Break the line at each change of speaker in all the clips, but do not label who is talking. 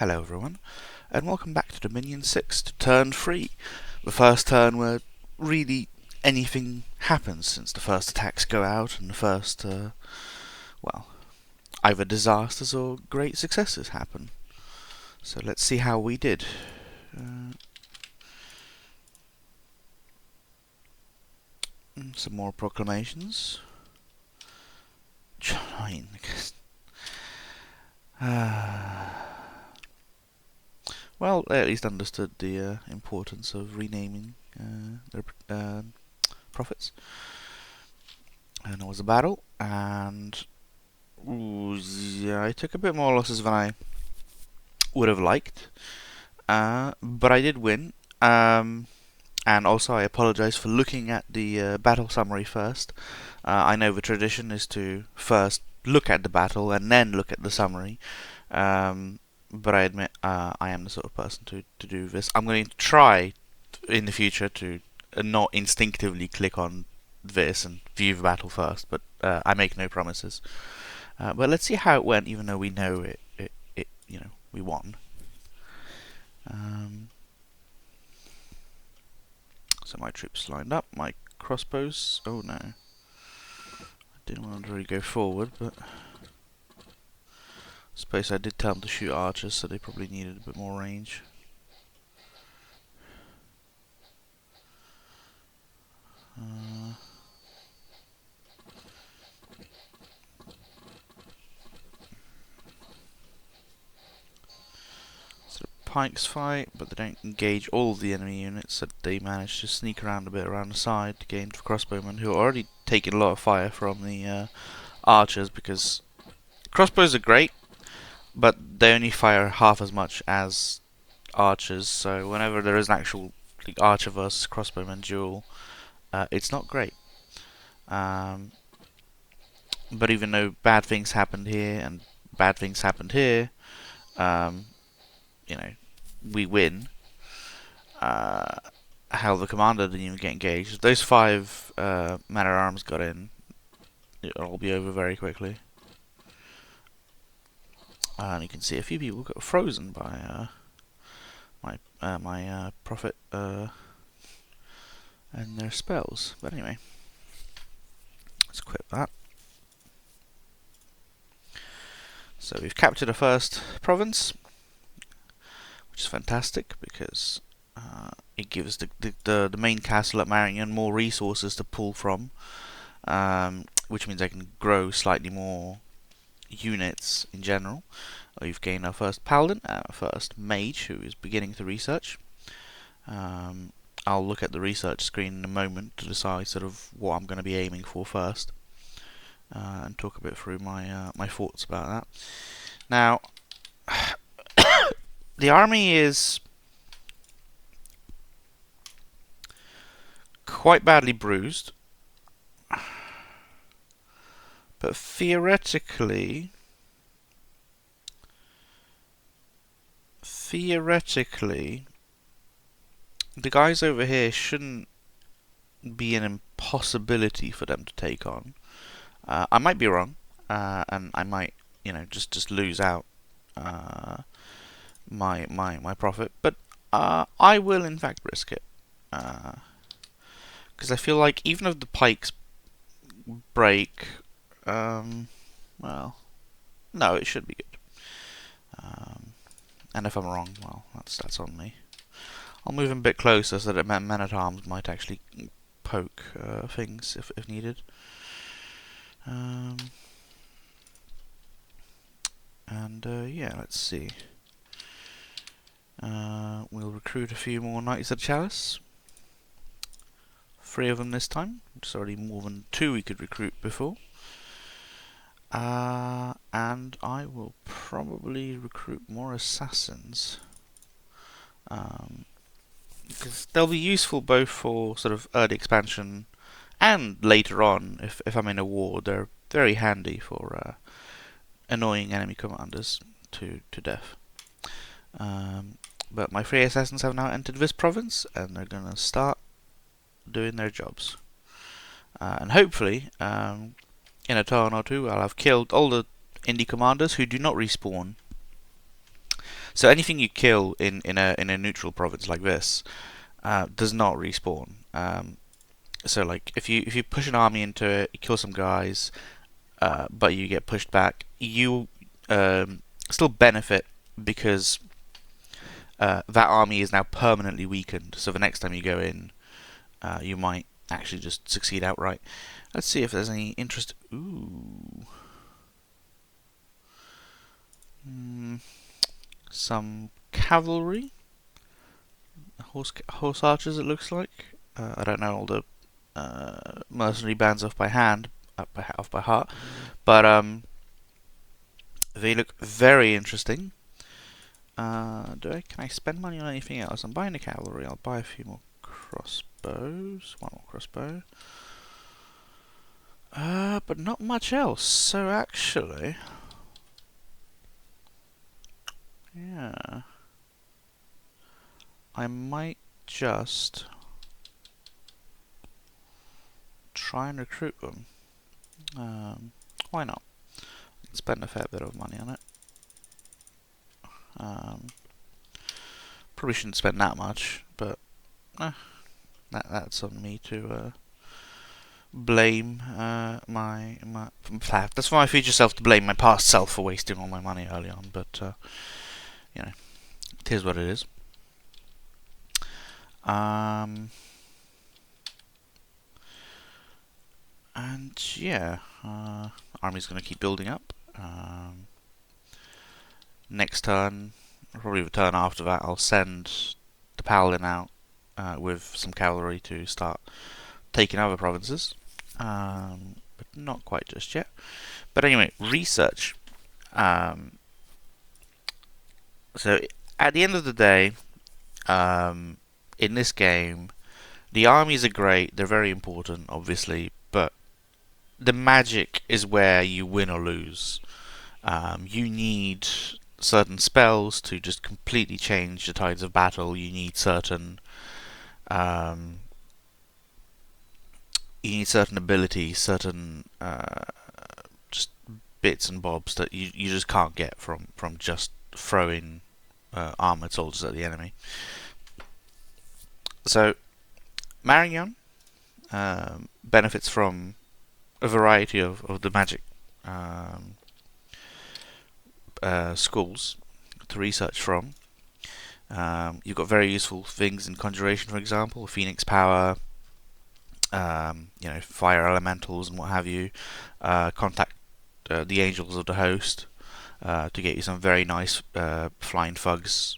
Hello everyone, and welcome back to Dominion 6 to turn 3. The first turn where really anything happens, since the first attacks go out and the first, either disasters or great successes happen. So let's see how we did. Some more proclamations. Join. Well, they at least understood the importance of renaming their prophets. And it was a battle, and yeah, I took a bit more losses than I would have liked, but I did win. And also, I apologise for looking at the battle summary first. I know the tradition is to first look at the battle and then look at the summary. But I admit I am the sort of person to do this. I'm going to try in the future to not instinctively click on this and view the battle first, but I make no promises. But let's see how it went, even though we know we won. So my troops lined up, my crossbows. Oh no, I didn't want to really go forward, but I suppose I did tell them to shoot archers, so they probably needed a bit more range. Pikes fight, but they don't engage all of the enemy units, so they manage to sneak around a bit around the side to gain the crossbowmen, who are already taking a lot of fire from the archers, because crossbows are great, but they only fire half as much as archers, so whenever there is an actual archer versus crossbowman duel, it's not great. But even though bad things happened here and bad things happened here, we win. How the commander didn't even get engaged. If those 5 men-at-arms got in, it'll all be over very quickly. And you can see a few people got frozen by my prophet and their spells. But anyway, let's quit that. So we've captured a first province, which is fantastic because it gives the main castle at Marignon more resources to pull from, which means I can grow slightly more units in general. We've gained our first paladin, our first mage, who is beginning to research. I'll look at the research screen in a moment to decide sort of what I'm going to be aiming for first, and talk a bit through my thoughts about that. Now, the army is quite badly bruised, but theoretically, the guys over here shouldn't be an impossibility for them to take on. I might be wrong, and I might, just lose out my profit, but I will in fact risk it, because I feel like even if the pikes break, well, no, it should be good. And if I'm wrong, well, that's on me. I'll move him a bit closer so that men-at-arms might actually poke things if needed. Yeah, let's see. We'll recruit a few more Knights of Chalice. 3 of them this time. It's already more than 2 we could recruit before. And I will probably recruit more assassins, because they'll be useful both for sort of early expansion and later on if I'm in a war. They're very handy for annoying enemy commanders to death. But my 3 assassins have now entered this province, and they're going to start doing their jobs. And hopefully, in a turn or 2, I'll have killed all the indie commanders who do not respawn. So anything you kill in a neutral province like this does not respawn. So like if you push an army into it, you kill some guys, but you get pushed back, you still benefit because that army is now permanently weakened. So the next time you go in, you might actually just succeed outright. Let's see if there's any interest. Ooh. Some cavalry. Horse archers, it looks like. I don't know all the mercenary bands off by heart, but they look very interesting. Can I spend money on anything else? I'm buying the cavalry. I'll buy a few more crossbows. One more crossbow. But not much else. So actually, yeah, I might just try and recruit them. Why not? Spend a fair bit of money on it. Probably shouldn't spend that much, but that's on me to blame my that's for my future self to blame my past self for wasting all my money early on. But you know, it is what it is. And yeah, army's going to keep building up. Next turn, probably the turn after that, I'll send the paladin out with some cavalry to start taking other provinces, but not quite just yet. But anyway, research. So at the end of the day, in this game, the armies are great. They're very important, obviously, but the magic is where you win or lose. You need certain spells to just completely change the tides of battle. You need certain abilities, certain just bits and bobs that you just can't get from just throwing armored soldiers at the enemy. So Marignon benefits from a variety of the magic schools to research from. You've got very useful things in conjuration, for example, phoenix power, fire elementals and what have you. Contact the angels of the host to get you some very nice flying thugs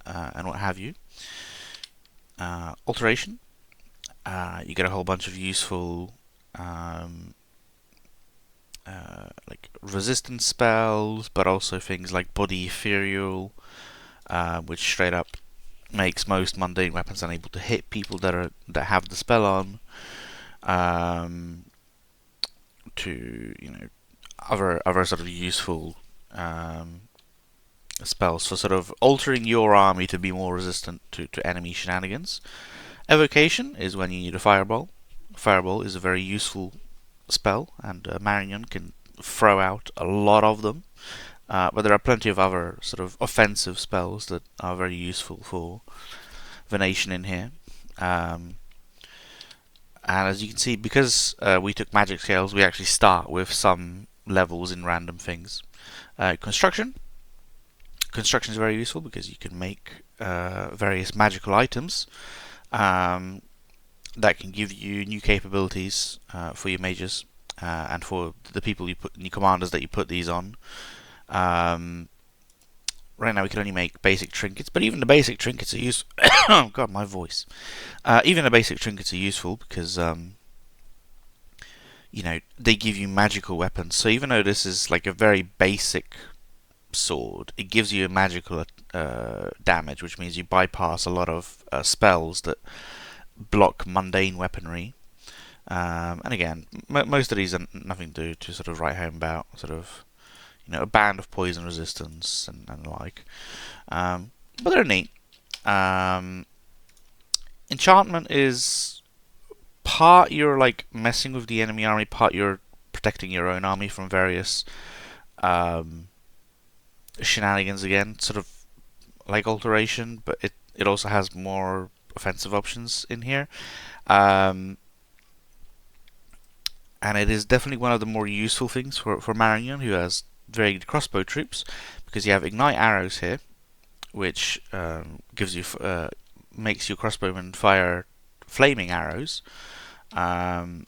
and what have you. Alteration. You get a whole bunch of useful like resistance spells, but also things like body ethereal, which straight up makes most mundane weapons unable to hit people that have the spell on. To other sort of useful spells for sort of altering your army to be more resistant to enemy shenanigans. Evocation is when you need a fireball. Fireball is a very useful spell, and Marignon can throw out a lot of them. But there are plenty of other sort of offensive spells that are very useful for the nation in here. And as you can see, because we took magic scales, we actually start with some levels in random things. Construction. Construction is very useful because you can make various magical items that can give you new capabilities for your mages and for the people new commanders that you put these on. Right now we can only make basic trinkets, but even the basic trinkets are useful. Oh god, my voice. Even the basic trinkets are useful because they give you magical weapons. So even though this is like a very basic sword, it gives you a magical damage, which means you bypass a lot of spells that block mundane weaponry. And again, most of these are nothing to sort of write home about. Sort of, a band of poison resistance and the like. But they're neat. Enchantment is part you're like messing with the enemy army, part you're protecting your own army from various shenanigans. Again, sort of like alteration, but it also has more offensive options in here. Um, and it is definitely one of the more useful things for Marignon, who has very good crossbow troops, because you have ignite arrows here, which gives you makes your crossbowmen fire flaming arrows. Um,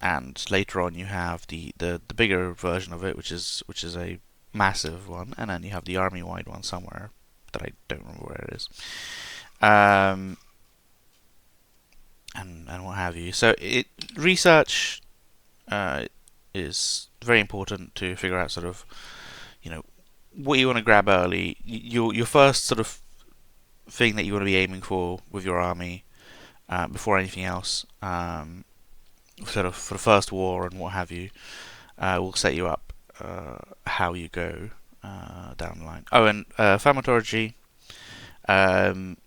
and later on you have the bigger version of it, which is a massive one, and then you have the army wide one somewhere that I don't remember where it is. Um, and what have you. So research uh, is very important to figure out sort of, you know, what you want to grab early. Your first sort of thing that you want to be aiming for with your army before anything else, sort of for the first war and what have you, will set you up how you go down the line. Oh, and thaumaturgy. Um,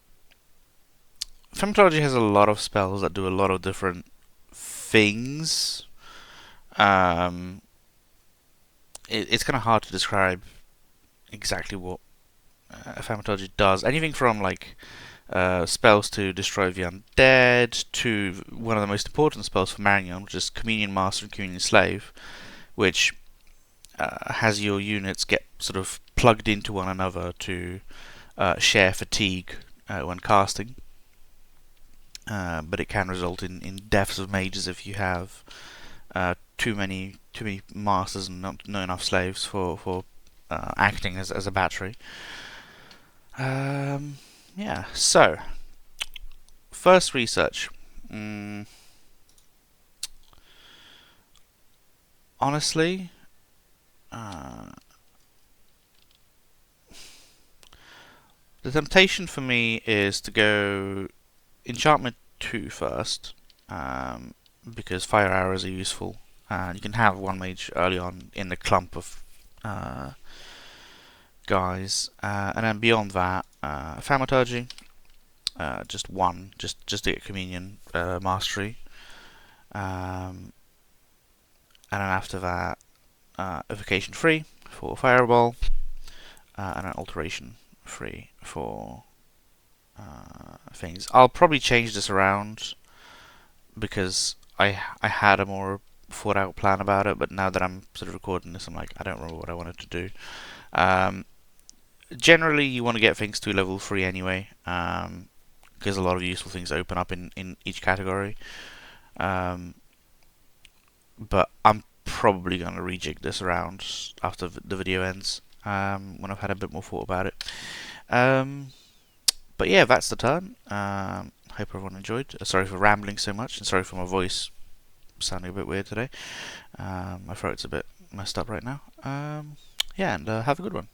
Thaumaturgy has a lot of spells that do a lot of different things. Um, it's kind of hard to describe exactly what thaumaturgy does. Anything from like spells to destroy the undead to one of the most important spells for Marignon, which is Communion Master and Communion Slave, which has your units get sort of plugged into one another to share fatigue when casting. But it can result in deaths of mages if you have too many masters and not enough slaves for acting as a battery. Yeah. So first research. Honestly, the temptation for me is to go Enchantment 2 first, because fire arrows are useful, and you can have one mage early on in the clump of guys, and then beyond that, thaumaturgy, just one, just to get communion mastery, and then after that, evocation 3 for fireball, and then alteration 3 for things. I'll probably change this around because I had a more thought out plan about it, but now that I'm sort of recording this, I'm like, I don't remember what I wanted to do. Generally, you want to get things to level 3 anyway, because a lot of useful things open up in each category. But I'm probably going to rejig this around after the video ends, when I've had a bit more thought about it. But yeah, that's the turn. Hope everyone enjoyed. Sorry for rambling so much, and sorry for my voice sounding a bit weird today. My throat's a bit messed up right now. Yeah, and have a good one.